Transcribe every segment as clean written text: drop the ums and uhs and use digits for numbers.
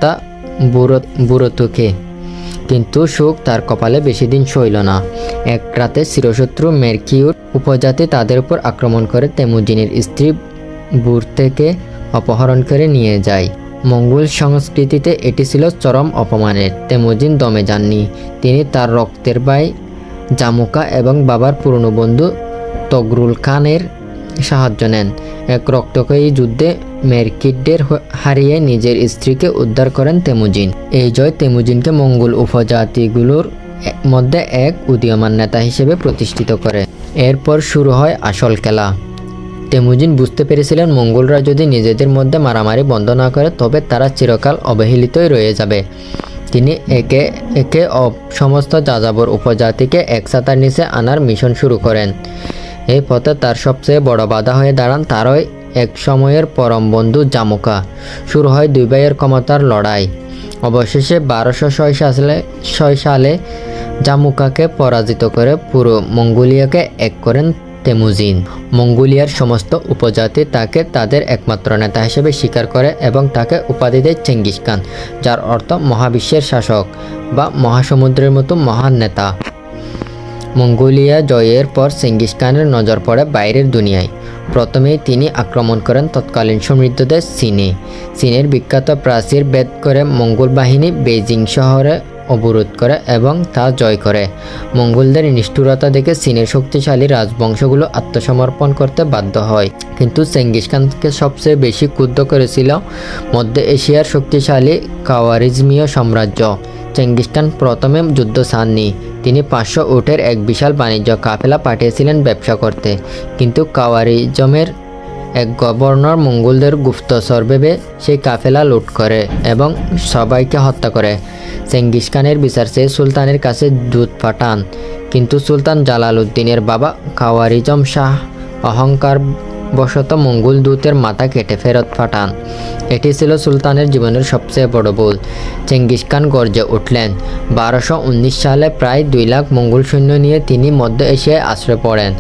অর্থাৎ বুরতুকে। কিন্তু সুখ তার কপালে বেশি দিন সইল না। এক রাতে চিরশত্রু মেরকিউর উপজাতি তাদের উপর আক্রমণ করে তেমুজিনের স্ত্রী বুরতেকে অপহরণ করে নিয়ে যায়। মঙ্গোল সংস্কৃতিতে এটি ছিল চরম অপমানের। তেমুজিন দমে যাননি। তিনি তার রক্তের ভাই জামুকা এবং বাবার পুরনো বন্ধু তগরুল খানের সাহায্য নেন। এক রক্তক্ষয়ী যুদ্ধে মেরকিডদের হারিয়ে নিজের স্ত্রীকে উদ্ধার করেন তেমুজিন। এই জয় তেমুজিনকে মঙ্গোল উপজাতিগুলোর মধ্যে এক উদীয়মান নেতা হিসেবে প্রতিষ্ঠিত করে। এরপর শুরু হয় আসল খেলা। তেমুজিন বুঝতে পেরেছিলেন মঙ্গোলরা যদি নিজেদের মধ্যে মারামারি বন্ধ না করে তবে তারা চিরকাল অবহেলিতই রয়ে যাবে। তিনি একে একে সমস্ত যাযাবর উপজাতিকে এক ছাতার নিচে আনার মিশন শুরু করেন। এই পথে তার সবচেয়ে বড় বাধা হয়ে দাঁড়ান তারই এক সময়ের পরম বন্ধু জামুকা। শুরু হয় দুই ভাইয়ের ক্ষমতার লড়াই। অবশেষে 1206 সালে জামুকাকে পরাজিত করে পুরো মঙ্গোলিয়াকে এক করেন তেমুজিন। মঙ্গোলিয়ার সমস্ত উপজাতি তাকে তাদের একমাত্র নেতা হিসেবে স্বীকার করে এবং তাকে উপাধি দেয় চেঙ্গিস খান, যার অর্থ মহাবিশ্বের শাসক বা মহাসমুদ্রের মতো মহান নেতা। মঙ্গোলিয়া জয়ের পর চেঙ্গিস খানের নজর পড়ে বাইরের দুনিয়ায়। প্রথমেই তিনি আক্রমণ করেন তৎকালীন সমৃদ্ধ দেশ চীনে। চীনের বিখ্যাত প্রাচীর ভেদ করে মঙ্গোল বাহিনী বেইজিং শহরে অবরোধ করে এবং তা জয় করে। মঙ্গোলদের নিষ্ঠুরতা দেখে চীনের শক্তিশালী রাজবংশগুলো আত্মসমর্পণ করতে বাধ্য হয়। কিন্তু চেঙ্গিস খানকে সবচেয়ে বেশি ক্ষুব্ধ করেছিল মধ্য এশিয়ার শক্তিশালী খাওয়ারিজমীয় সাম্রাজ্য। চেঙ্গিস খান প্রথমে যুদ্ধ চাননি। তিনি 500 উটের এক বিশাল বাণিজ্য কাফেলা পাঠিয়েছিলেন ব্যবসা করতে। কিন্তু খাওয়ারিজমের এক গভর্নর মঙ্গোলদের গুপ্তচর ভেবে সেই কাফেলা লুট করে এবং সবাইকে হত্যা করে। চেঙ্গিস খানের বিচার চেয়ে সুলতানের কাছে দূত পাঠান, কিন্তু সুলতান জালালউদ্দিনের বাবা খাওয়ারিজম শাহ অহংকার বশত মঙ্গোল দূতের মাথা কেটে ফেরত পাঠান। এটি ছিল সুলতানের জীবনের সবচেয়ে বড় ভুল। চেঙ্গিস খান গর্জে উঠলেন। 1219 সালে প্রায় 2 লাখ মঙ্গোল সৈন্য নিয়ে তিনি মধ্য এশিয়ায় আশ্রয় পড়েন।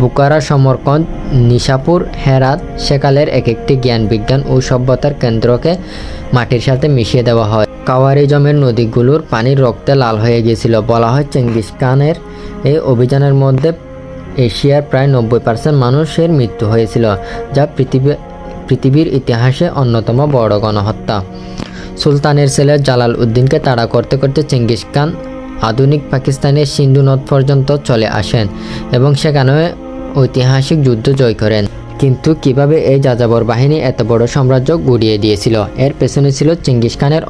বুখারা, সমরকন্দ, নিশাপুর, হেরাত সেকালের এক একটি জ্ঞান বিজ্ঞান ও সভ্যতার কেন্দ্রকে মাটির সাথে মিশিয়ে দেওয়া হয়। খাওয়ারিজমের নদীগুলোর পানির রক্তে লাল হয়ে গিয়েছিল। বলা হয় চেঙ্গিস খানের এই অভিযানের মধ্যে এশিয়ার প্রায় 90% মানুষের মৃত্যু হয়েছিল, যা পৃথিবীর ইতিহাসে অন্যতম বড় গণহত্যা। সুলতানের ছেলে জালালউদ্দিনকে তাড়া করতে করতে চেঙ্গিস খান আধুনিক পাকিস্তানের সিন্ধু নদ পর্যন্ত চলে আসেন এবং সেখানে ঐতিহাসিক যুদ্ধ জয় করেন। কিন্তু কিভাবে এই যাযাবর বাহিনী এত বড় সাম্রাজ্য গুড়িয়ে দিয়েছিল? এর পেছনে ছিল চেঙ্গিস খানের